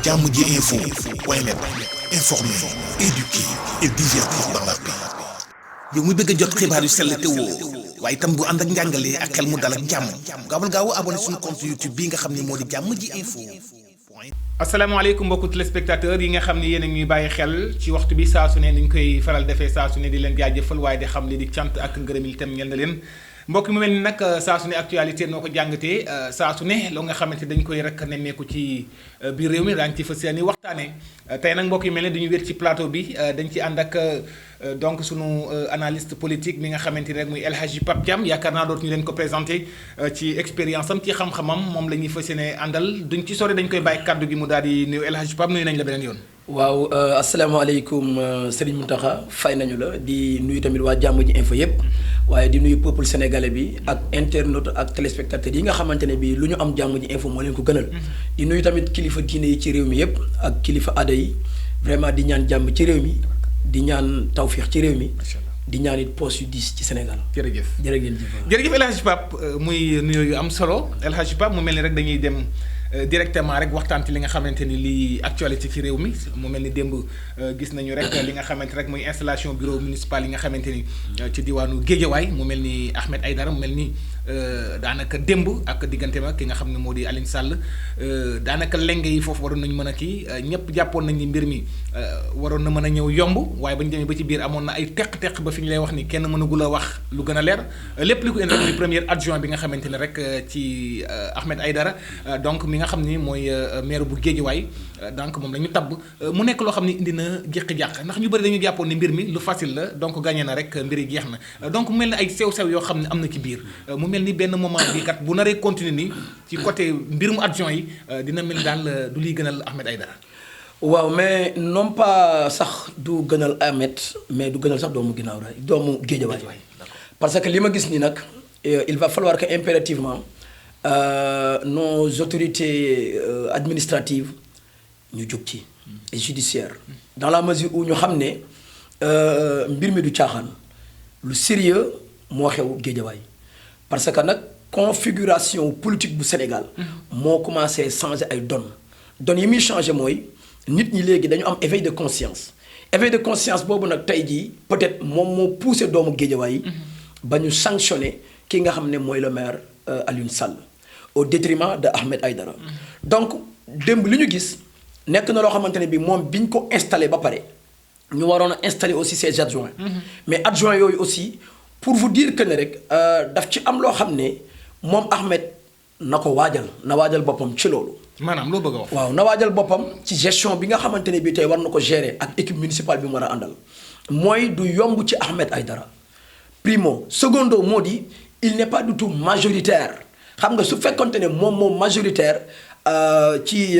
jàmm ji info point net, informer, éduquer et divertir dans la paix. yow muy bëgg a jot xibaar yu sell te woo waaye itam bu ànd ak njàngalee ak xel mu dal ak jàmm gaawal gaaw abonné suñu compte YouTube bii nga xam ne moo di jàmm ji info. asalaamaaleykum mbokku téléspectateurs yi nga xam ne yéen a ñuy bàyyi xel ci waxtu bi saa su ne ni ñu koy faral defee saa su ne di leen jaajëfal waaye di xam li di cant ak ngërëm yi itam ñel na leen mbokk mu mel ni nag saa su ne actualité noo ko jàngatee saa su ne loo nga xamante dañ koy rek nemmeeku ci biir réew mi daañu ci fas yéene waxtaanee tey nag mbokk yi mel ne dañu wér ci plateau bi dañ ci ànd ak donc sunu analyste politique mi nga xamante ni rek muy El Hadji Pape Thiam yaakaar naa dootuñu leen ko présenté ci expérience am ci xam-xamam moom la ñuy fas yéene àndal duñ ci sore dañ koy bàyyi kaddu gi mu daal di nuyu El Hadji Pape nuyu nañ la beneen yoon. waaw asalaamaaleykum Serigne Mountakha fay nañu la di nuyu tamit waa jàmm ji info yëpp waaye di nuyu peuple sénégalais bi ak internaute ak téléspectateurs yi nga xamante ne bii lu ñu am jàmm ji info moo leen ko gënal. di nuyu tamit kilifa diine yi ci réew mi yëpp ak kilifa aada yi vraiment di ñaan jàmm ci réew mi di ñaan tawfiix ci réew mi. di ñaan it poste yu diis ci Sénégal. jërëjëf jërëjëf El Hadji Pape muy nuyoo yu am solo El Hadji Pape mu mel ni rek dañuy dem. directement rek waxtaan ci li nga xamante ni lii actualité ci réew mi mu mel ni démb gis nañu rek li nga xamante rek muy installation bureau municipal yi nga xamante ni ci diwaanu Guédiawaye mu mel ni Ahmed Aïdara mu mel ni daanaka démb ak diggante ma ki nga xam ne moo di Alioune Sall daanaka lenge yi foofu waroon nañu mën a kii ñëpp jàppoon nañ ni mbir mi waroon na mën a ñëw yomb waaye ba ñu demee ba ci biir amoon na ay teq-teq ba fi ñu lay wax ni kenn mënagul a wax lu gën a leer lépp li ko indi rek muy premier adjoint bi nga xamante ne rek ci Ahmed Aïdara donc mi nga xam ni mooy maire bu Guédiawaye donc moom la ñu tabb mu nekk loo xam ni indi na jéqi-jàq ndax ñu bëri dañu jàppoon ni mbir mi lu facile la donc gagné na rek mbir yi jeex na donc mu mel ni ay sew-sew yoo xam ne am na ci biir mu mel ni benn moment bi kat bu naree continuer ni ci côté mbirum adjoint yi dina mel daal du liy gënal Ahmed Aïdara. waaw mais non pas sax du gënal Ahmed mais du gënal sax doomu ginnaaw ra doomu Guédiawaye parce que li ma gis nii nag il va falloir que impérativement nos autorités administratives ñu jóg ci et judiciaires dans la mesure où ñu xam ne mbir mi du caaxaan lu sérieux moo xew Guédiawaye parce que nag configuration politique bu Sénégal moo commencé changer ay donnes yi muy changer mooy nit ñi léegi dañu am éveil de conscience boobu nag tey jii peut-être moom moo poussé doomu Guédiawaye yi ba ñu sanctionné ki nga xam ne mooy le maire Alioune Sall au détriment de Ahmed Aïdara donc démb li ñu gis nekk na loo xamante ne bi moom bi ñu ko installé ba pare ñu waroon a installé aussi ses adjoints mais adjoints yooyu aussi pour vous dire que ne rek daf ci am loo xam ne moom Ahmed na ko waajal boppam ci loolu. maanaam loo bëgg a wax. waaw na waajal boppam ci gestion bi nga xamante ne bii tey war na ko gérer ak équipe municipale bi mu war a àndal mooy du yomb ci Ahmed Aïdara primo secondo moo di il n'est pas du tout majoritaire xam nga su fekkonte ne moom majoritaire ci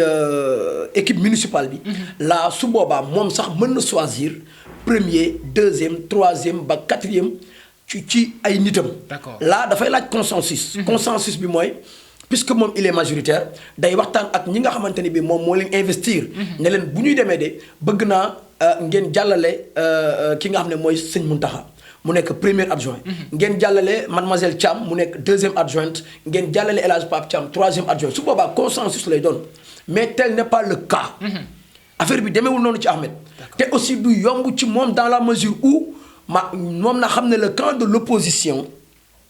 équipe municipale bi. là su boobaa moom sax mën na choisir premier deuxième troisième ba quatrième. ci ay nitam. d'accord là dafay laaj consensus. consensus bi mooy puisque moom il est majoritaire day waxtaan ak ñi nga xamante ne bi moom moo leen investir. ne leen bu ñuy demee de bëgg naa ngeen jàllale ki nga xam ne mooy sëñ Mountakha mu nekk premier adjoint. ngeen jàllale mademoiselle Thiam mu nekk deuxième adjointe ngeen jàllale El Hadji Pape Thiam troisième adjoint su boobaa consensus lay doon mais tel n'est pas le cas. affaire bi demeewul noonu ci Ahmed. te aussi du yomb ci moom dans la mesure où. moom na xam ne le camp de l'opposition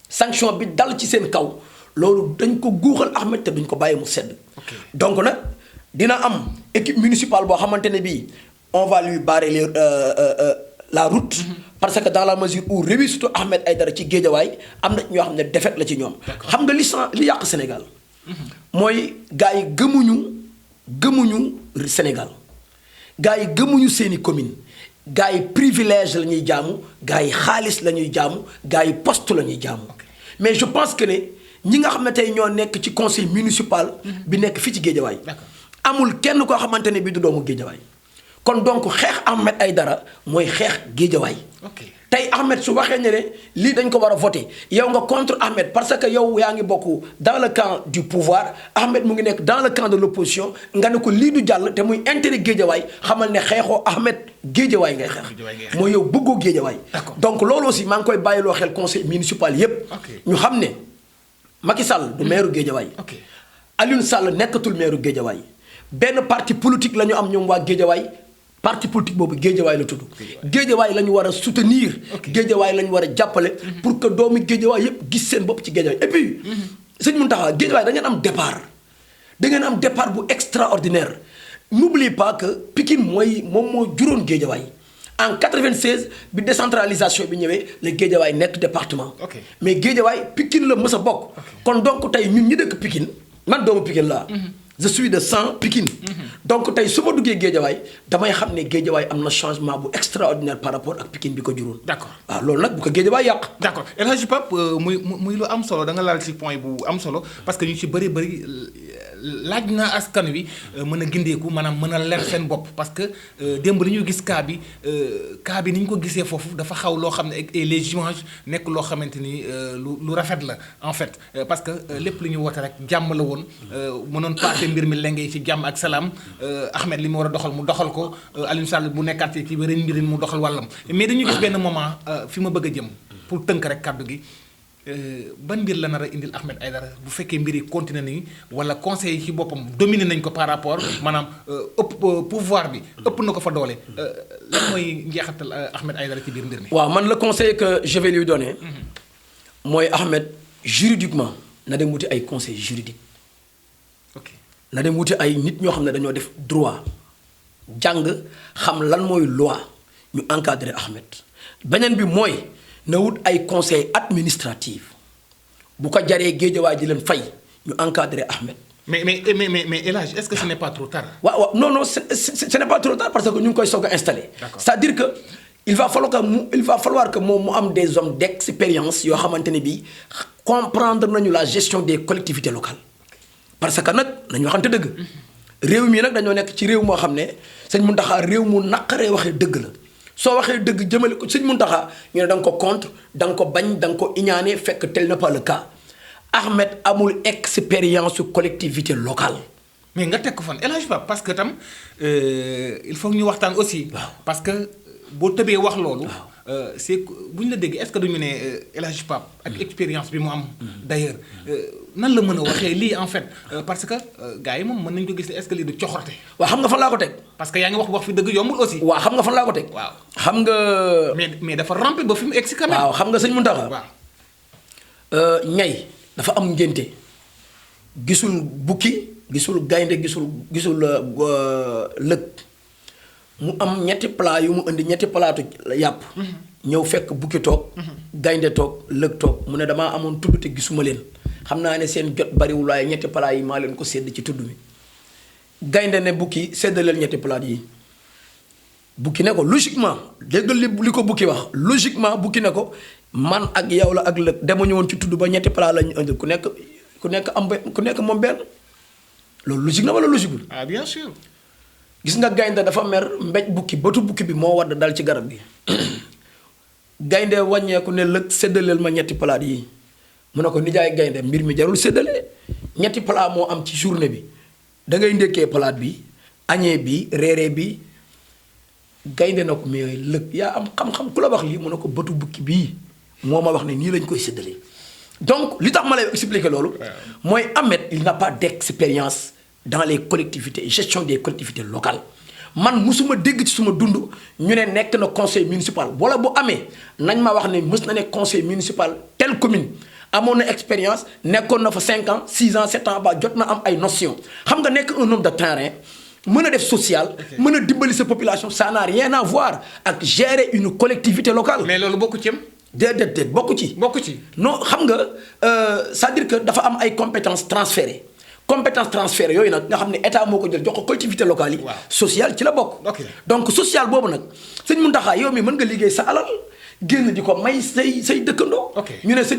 sanction bi dal ci seen kaw loolu dañ ko guuxal Ahmed te duñ ko bàyyi mu sedd donc nag dina am équipe municipale boo xamante ne bii on va lui barrer la route parce que dans la mesure où réussite Ahmed Aïdara ci Guédiawaye am na ñoo xam ne défaite la ci ñoom xam nga li yàq Sénégal mooy gars yi gëmuñu Sénégal gars yi gëmuñu seeni commune gaa yi privilège la ñuy jaamu gaa yi xaalis la ñuy jaamu gaa yi poste la ñuy jaamu mais je pense que ne ñi nga xam ne tey ñoo nekk ci conseil municipal bi nekk fii ci Guédiawaye amul kenn koo xamante ne bi du doomu Guédiawaye kon donc xeex Ahmed Aïdara mooy xeex Guédiawaye tey Ahmed su waxee ne lii dañ ko war a voter yow nga contre Ahmed parce que yow yaa ngi bokk dans le camp du pouvoir Ahmed mu ngi nekk dans le camp de l'opposition nga ne ko lii du jàll te muy intérêt Guédiawaye xamal ne xeexoo Ahmed Guédiawaye ngay xeex mooy yow bëggoo Guédiawaye donc loolu aussi maa ngi koy bàyyiloo xel conseil municipal yépp ñu xam ne Macky Sall du maire Guédiawaye Alioune Sall nekkatul maire Guédiawaye benn parti politique la ñu am ñoom waa Géejawaay parti politique boobu Géejawaay la tudd. Géejawaay la ñu war a soutenir. Géejawaay la ñu war a jàppale. pour que doomi Géejawaay yëpp gis seen bopp ci Géejawaay et puis. sëñ Mountakha Géejawaay da ngeen am départ. da ngeen am départ bu extraordinaire n'oublie pas que Pikine moom moo juróon Géejawaay en 96 bi décentralisation bi ñëwee la Géejawaay nekk département. mais Géejawaay Pikine la mës a bokk. kon donc tey ñun ñi dëkk Pikine man doomu Pikine laa. je suis de sang Pikine. donc tey su ma duggee Géejawaay damay xam ne Géejawaay am na changement bu extraordinaire par rapport ak Pikine bi ko juróon. d'accord waaw loolu nag bu ko Géejawaay yàq. d'accord El Hadji Pape muy lu am solo da nga laal ci point bu am solo parce que ñu ci bëri laaj na askan wi mën a gindeeku maanaam mën a leer seen bopp parce que démb li ñu gis cas bi ni ñu ko gisee foofu dafa xaw loo xam ne et les images nekk loo xamante ni lu rafet la en fait parce que lépp li ñu woote rek jàmm la woon mënoon passé mbir mi lenge ci jàmm ak salaam Ahmed li mu war a doxal mu doxal ko Alioune Sall bu nekkaat ci beneen mbir mu doxal wàllam mais dañu gis benn moment fi ma bëgg a jëm pour tënk rek kàddu gi. ban mbir la nar a indil Ahmed Aïdara bu fekkee mbir yi continué nañu wala conseil yi ci boppam dominé nañ ko par rapport maanaam pouvoir bi ëpp na ko fa doole lan mooy njeexital Ahmed Aïdara ci biir mbir mi. waaw man le conseil que je vais lui donner. mooy Ahmed juridiquement na dem wuti ay conseil juridique. ok na dem wuti ay nit ñoo xam ne dañoo def droit jàng xam lan mooy loi ñu encadrer Ahmed beneen bi mooy. na wut ay conseil administratif bu ko jaree Géejawaay di leen fay ñu encadrer Ahmed. mais El Hadj est-ce que ce n'est pas trop tard. waaw non ce n'est pas trop tard parce que ñu ngi koy soog a installé. c'est-à-dire que il va falloir que moom mu am des hommes d'expérience yoo xamante ne bii comprendre nañu la gestion des collectivités locales. parce que nag nañu waxante dëgg. réew mi nag dañoo nekk ci réew moo xam ne sëñ Mountakha réew mu naqaree waxee dëgg la. soo waxee dëgg jëmale ko sëñ Mountakha ñu ne da nga ko contre da nga ko bañ da nga ko iñaane fekk tel n'est pas le cas Ahmed amul expérience collectivité locale. mais nga teg ko fan El Hadji Pape parce que tam il faut ñu waxtaan aussi. parce que boo tëbee wax loolu. c'est bu ñu la déggee est-ce que duñu ne El Hadji Pape ak expérience bi mu am. d'ailleurs nan la mën a waxee lii en fait parce que gars yi moom mën nañu ko gis ne est-ce que lii du coxorte. waaw xam nga fan laa ko teg. parce que yaa ngi wax fi dëgg yombul aussi. waaw xam nga fan laa ko teg. waaw xam nga. mais dafa rampe ba fi mu egg si quand même. waaw xam nga sëñ Mountakha. waaw ñay dafa am ngénte gisul bukki gisul gaynde gisul lëg mu am ñetti plat yu mu indi ñetti palaatu yàpp. ñëw fekk bukki toog. gaynde toog lëg toog mu ne damaa amoon tudd te gisuma leen xam naa ne seen jot bariwul waaye ñetti plat yi maa leen ko sédd ci tudd mi. gaynde ne bukki séddaleel ñetti palaat yi bukki ne ko logiquement déggal li ko bukki wax logiquement bukki ne ko man ak yow la ak lëg demuñu woon ci tudd ba ñetti palaat lañu indi ku nekk moom benn loolu logique na wala logiqueul. ah bien sûr. gis nga gaynde dafa mer mbéj bukki bëtu bukki bi moo wadd dal ci garab gi gaynde wàññeeku ne lëg séddaleel ma ñetti palaat yi mu ne ko nijaay gaynde mbir mi jarul séddale ñetti palaat moo am ci journée bi da ngay ndékkee palaat bi añee bi reeree bi gaynde na ko mais lëg yaa am xam-xam ku la wax lii mu ne ko bëtu bukki bii moo ma wax ne nii lañ koy séddalee donc li tax ma lay expliquer loolu mooy Ahmed il n'a pas d'expérience dans les collectivités gestion des collectivités locales man musuma dégg ci suma dund ñu ne nekk na conseil municipal wala bu amee nañ ma wax ne mës na ne conseil municipal telle commune amoon na expérience nekkoon na fa 5 ans 6 ans 7 ans ba jot na am ay notions xam nga nekk un homme de terrain mën a def social. mën a dimbali sa population ça n'a rien à voir ak gérer une collectivité locale. mais loolu bokku ci am. déedéet bokku ci. bokku ci non xam nga c'est-à-dire que dafa am ay compétences transférées. compétence transfert yooyu nag nga xam ne état moo ko jël jox ko collectivité locale yi. social ci la bokk. donc social boobu nag sëñ Mountakha yow mi mën nga liggéey sa alal génn di ko may say dëkkandoo. ñu ne sëñ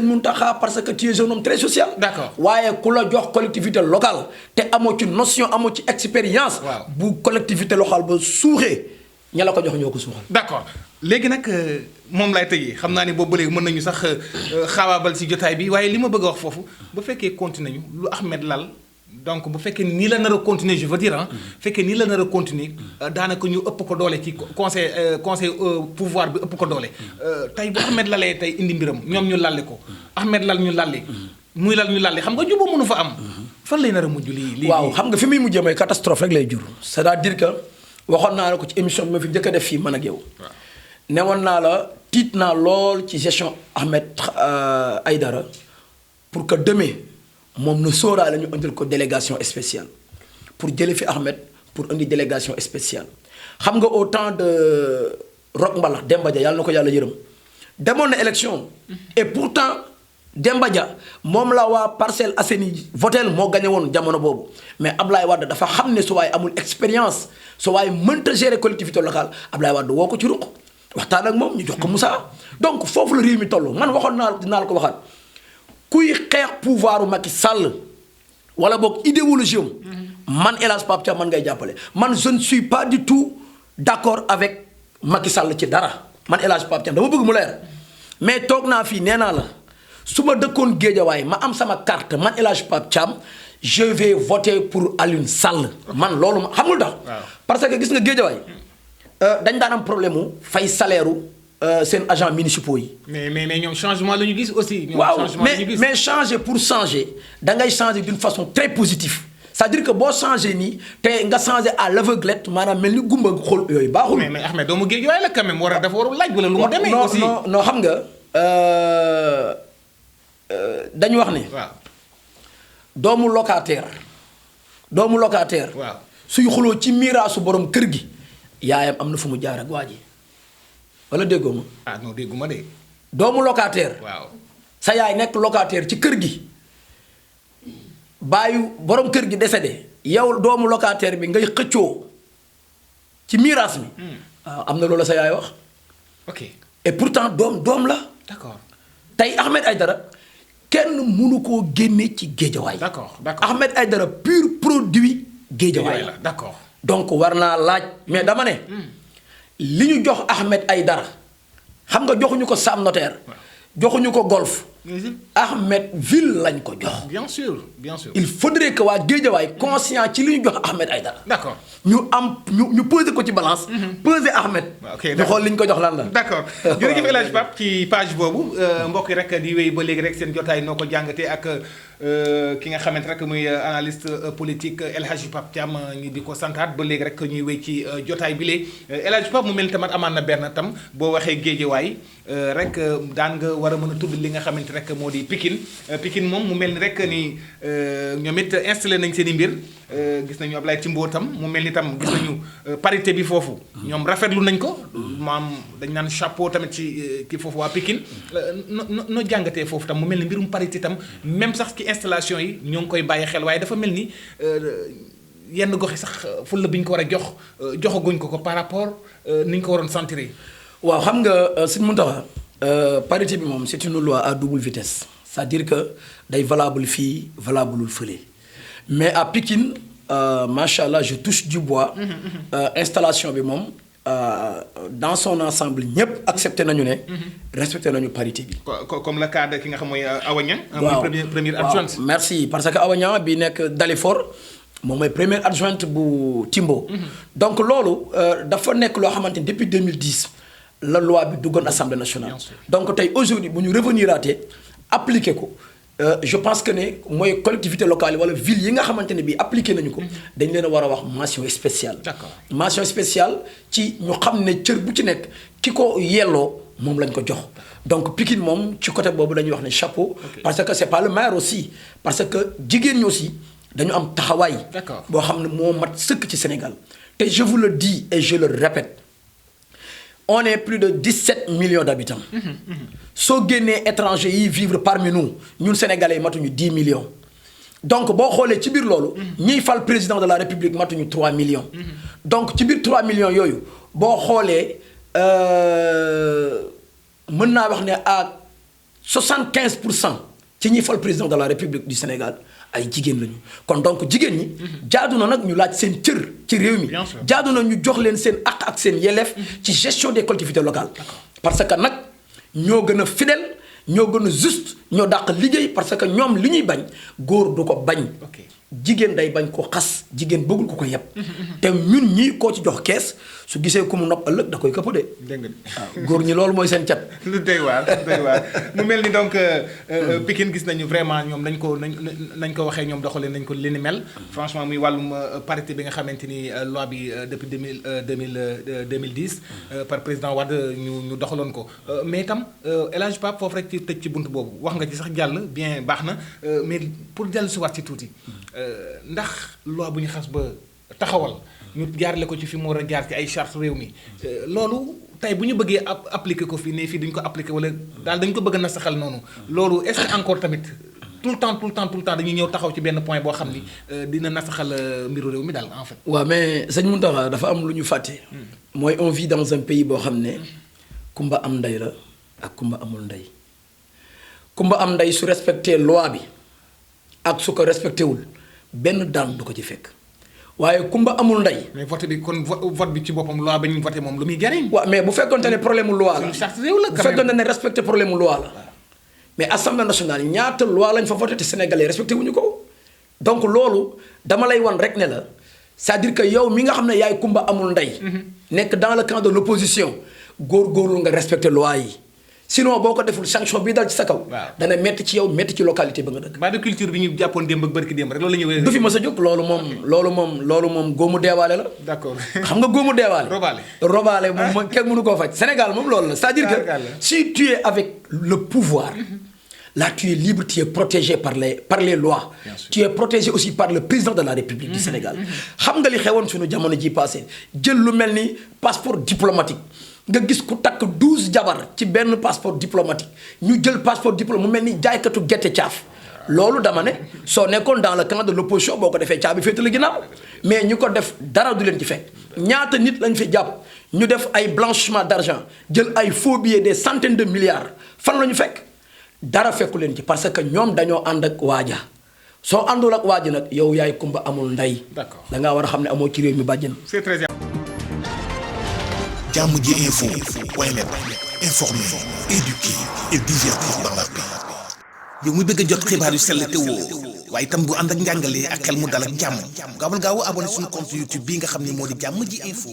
Mountakha parce que tu es un homme très social. d'accord waaye ku la jox collectivité locale te amoo ci notion amoo ci expérience. bu collectivité locale ba suuxee ña la ko jox ñoo ko suuxal. d'accord léegi nag moom laay tëjee xam naa ne boobu ba léegi mën nañu sax xaabaabal ci jotaay bi waaye li ma bëgg a wax foofu bu fekkee continuer ñu lu Ahmed lal donc bu fekkee nii la nar a continuer je veux dire fekkee nii la nar a continuer daanaka ñu ëpp ko doole ci conseil pouvoir bi ëpp ko doole tey bu Ahmed lalee tey indi mbiram ñoom ñu lalli ko Ahmed lal ñu lalli muy lal ñu lalli xam nga jubóo mënu fa am fan lay nar a mujj lii. waaw xam nga fi muy mujjee mooy catastrophe rek lay jur. c'est-à-dire que waxoon naa la ko ci émission bi ma fi njëkk a def fii man ak yow. newoon naa la tiit naa lool ci gestion Ahmed Aïdara pour que demain moom na sóoraale ñu indil ko délégation spéciale pour jële fi Ahmed pour indi délégation spéciale. xam nga au temps de Roch Mbalax Demba Dia yàlla na ko yàlla yërëm demoon na élection et pourtant Demba Dia moom la waa Parcelles Assainies votel moo gagné woon jamono boobu mais Ablaye Wade dafa xam ne su waaye amul expérience su waaye mënta gérer collectivité locale Ablaye Wade woo ko ci ruq waxtaan ak moom ñu jox ko Moussa. donc foofu la réew mi toll man waxoon naa dinaa la ko waxaat kuy xeex pouvoiru Macky Sall wala boog idéologie am man El Hadj Pape Thiam man ngay jàppale man je ne suis pas du tout d'accord avec Macky Sall ci dara man El Hadj Pape Thiam dama bëgg mu leer mais toog naa fii nee naa la su ma dëkkoon Géejawaay ma am sama carte man El Hadj Pape Thiam je vais voter pour Alioune Sall man loolu ma xamul tax parce que gis nga Géejawaay dañ daan am problème mu fay salaire seen agents municipaux yi. mais ñoom changement la ñu gis aussi. ñoom waaw changement la ñu gis mais changer pour changer da ngay changer d'une façon très positive. c'est-à-dire que boo changé nii te nga changé à l'aveuglette maanaam mel ni gumba xool yooyu baaxul. mais Ahmed doomu géej waaye la quand même dafa warul laaj wala lu mu demee. aussi non xam nga dañu wax ne. waaw doomu locataire. waaw suy xuloo ci miraasu borom kër gi yaayam am na fu mu jaar ak waa ji wala déggoo ma. ah non dégguma de. doomu locataire. waaw sa yaay nekk locataire ci kër gi. bàyyi borom kër gi décédé yow doomu locataire bi ngay xëccoo ci miraas mi. waaw am na loolu sa yaay wax. ok et pourtant doom la. d'accord tey Ahmed Aïdara kenn mënu koo génne ci géejawaay. d'accord Ahmed Aïdara pur produit géejawaay la. d'accord donc war naa laaj mais dama ne. li ñu jox Ahmed Aïdara xam nga joxuñu ko Sam Notaire. joxuñu ko golf. Ahmed ville lañ ko jox. bien sûr. il faudrait que waa Guédiawaye conscient ci li ñu jox Ahmed Aïdara. d'accord ñu peser ko ci balance. peser Ahmed. ok ñu xool li ñu ko jox lan la. d'accord jërëjëf El Hadj Pape ci page boobu mbokk yi rek di wéy ba léegi rek seen jotaay noo ko jàngatee ak ki nga xamante rek muy analyste politique El Hadj Pape Thiam ñi di ko santaat ba léegi rek ñuy wéy ci jotaay bi lee El Hadj Pape mu mel ni tamit amaan na benn tam boo waxee Guédiawaye rek daan nga war a mën a tudd li nga xamante rek moo di Pikine moom mu mel ni rek ni ñoom it installé nañ seen i mbir gis nañu Ablaye Timbo tam mu mel ni tam gis nañu parité bi foofu ñoom rafetlu nañ ko maam dañ naan chapeau tamit ci ki foofu waa Pikine no jàngatee foofu tam mu mel ni mbirum parité tam même sax ci installation yi ñoo ngi koy bàyyi xel waaye dafa mel ni yenn gox yi sax fulla bi ñu ko war a joxaguñ ko par rapport ni ñu ko waroon sentir. waaw xam nga Sëñ Mountakha parité bi moom c'est une loi à double vitesse c'est-à-dire que day valable fii valableul fële mais à Pikine macha allah je touche du bois. Installation bi moom dans son ensemble ñëpp accepté nañu ne. respecté nañu parité bi. comme le cas de ki nga xam mooy Awa Niang. waaw mooy première adjointe. merci parce que Awa Niang bi nekk Dalifort moom mooy première adjointe bu Timbo. donc loolu dafa nekk loo xamante ni depuis 2010 la loi bi duggoon assemblée nationale. donc tey aujourd'hui bu ñu revenir aatee appliqué ko. je pense que ne mooy collectivité locale wala ville yi nga xamante ne bii appliqué nañu ko. dañ leen a war a wax mention spéciale. d'accord mention spéciale ci ñu xam ne cër bu ci nekk ki ko yelloo moom lañ ko jox. donc Pikine moom ci côté boobu dañuy wax ne chapeau. parce que c'est pas le maire aussi parce que jigéen ñi aussi dañu am taxawaay. d'accord boo xam ne moo mat sëkk ci Sénégal. te je vous le dis et je le répète on est plus de 17 millions d'habitants. soo génnee étrangers yi vivre parmi nous ñun sénégalais yi matuñu 10 millions. donc boo xoolee ci biir loolu. ñiy fal président de la république matuñu 3 millions. donc ci biir 3 millions yooyu boo xoolee mën naa wax ne à 75% ci ñiy fal président de la république du Sénégal ay jigéen lañu kon donc jigéen ñi. jaadu na nag ñu laaj seen cër ci réew mi. jaadu na ñu jox leen seen àq ak seen yelleef ci gestion des collectivités locales. parce que nag. ñoo gën a fidèle ñoo gën a juste ñoo dàq liggéey parce que ñoom li ñuy bañ góor du ko bañ. jigéen day bañ ko xas jigéen bëggul ko ko yeb te ñun ñii koo ci jox kees su gisee ku mu nopp ëllëg da koy këpp de. dégg nga waaw góor ñi loolu mooy seen cat. lu doy waar mu mel ni donc Pikine gis nañu vraiment ñoom nañ ko waxee ñoom doxalee nañ ko li ni mel franchement muy wàllum parité bi nga xamante ni loi bi depuis 2010 par président Wade ñu doxaloon ko mais itam El Hadj Pape foofu rek ci tëj ci bunt boobu wax nga ci sax jàll bien baax na mais pour jàll si waat ci tuuti ndax loi bu ñu xas ba taxawal ñu jaarale ko ci fi mu war a jaar ci ay charte réew mi loolu tey bu ñu bëggee appliquer ko fii ne fii duñ ko appliquer wala daal dañ ko bëgg a nasaxal noonu loolu est-ce que encore tamit tout le temps dañuy ñëw taxaw ci benn point boo xam ni dina nasaxal mbiru réew mi daal en fait. waaw mais sëñ Mountakha dafa am lu ñu fàtte. mooy on vit dans un pays boo xam ne kumba am ndey la ak kumba amul ndey kumba am ndey su respecté loi bi ak su ko respecté wul benn daan du ko ci fekk. waaye kumba amul ndey. mais vote bi kon vote bi ci boppam loi ba ñu voté moom lu muy jariñ. waaw mais bu fekkonte ne problème mu loi la. charte réew la bu fekkonte ne respecté problème mu loi la. mais assemblée nationale ñaata loi lañ fa voté te sénégalais respecté wuñu ko. donc loolu dama lay wan rek ne la c'est-à-dire que yow mi nga xam ne yaay kumba amul ndey. nekk dans le camp de l'opposition góorgóorlu nga respecté loi yi. sinon boo ko deful sanction bii dal ci sa kaw. dana métti ci yow métti ci localité ba nga dëkk. ba de culture bi ñu jàppoon démb ak barki démb rek loolu la ñuy. du fi mës a jóg loolu moom góomu deewaale la. d'accord xam nga góomu deewaale. robaale moom mooy kenn mënu koo faj. Sénégal moom loolu la c'est-à-dire que si tu es avec le pouvoir. Là tu es libre, tu es protégé par les lois. Tu es protégé aussi par le président de la République du Sénégal. xam nga li xewoon suñu jamono ji passé jël lu mel ni passeport diplomatique. nga gis ku takk 12 jabar ci benn passeport diplomatique ñu jël passeport diplomatique mu mel ni jaaykatu gerte caaf loolu dama ne soo nekkoon dans le camp de l'opposition boo ko defee caabi féete la ginnaaw mais ñu ko def dara du leen ci fekk ñaata nit lañ fi jàpp ñu def ay blanchiment d'argent jël ay faux billets des centaines de milliards fan la ñu fekk dara fekku leen ci parce que ñoom dañoo ànd ak waaja soo àndul ak waaja nag yow yaay kumba amul ndey. d'accord da ngaa war a xam ne amoo ci réew mi bàjjen. c'est très bien. Jàmm ji info point net informer, éduquer et divertir dans la paix. yow muy bëgg a jot xibaar yu sell te woo waaye itam bu ànd ak njàngalee ak xel mu dal ak jàmm gaawal gaaw abonné suñu compte YouTube bii nga xam ne moo di Jàmm ji info.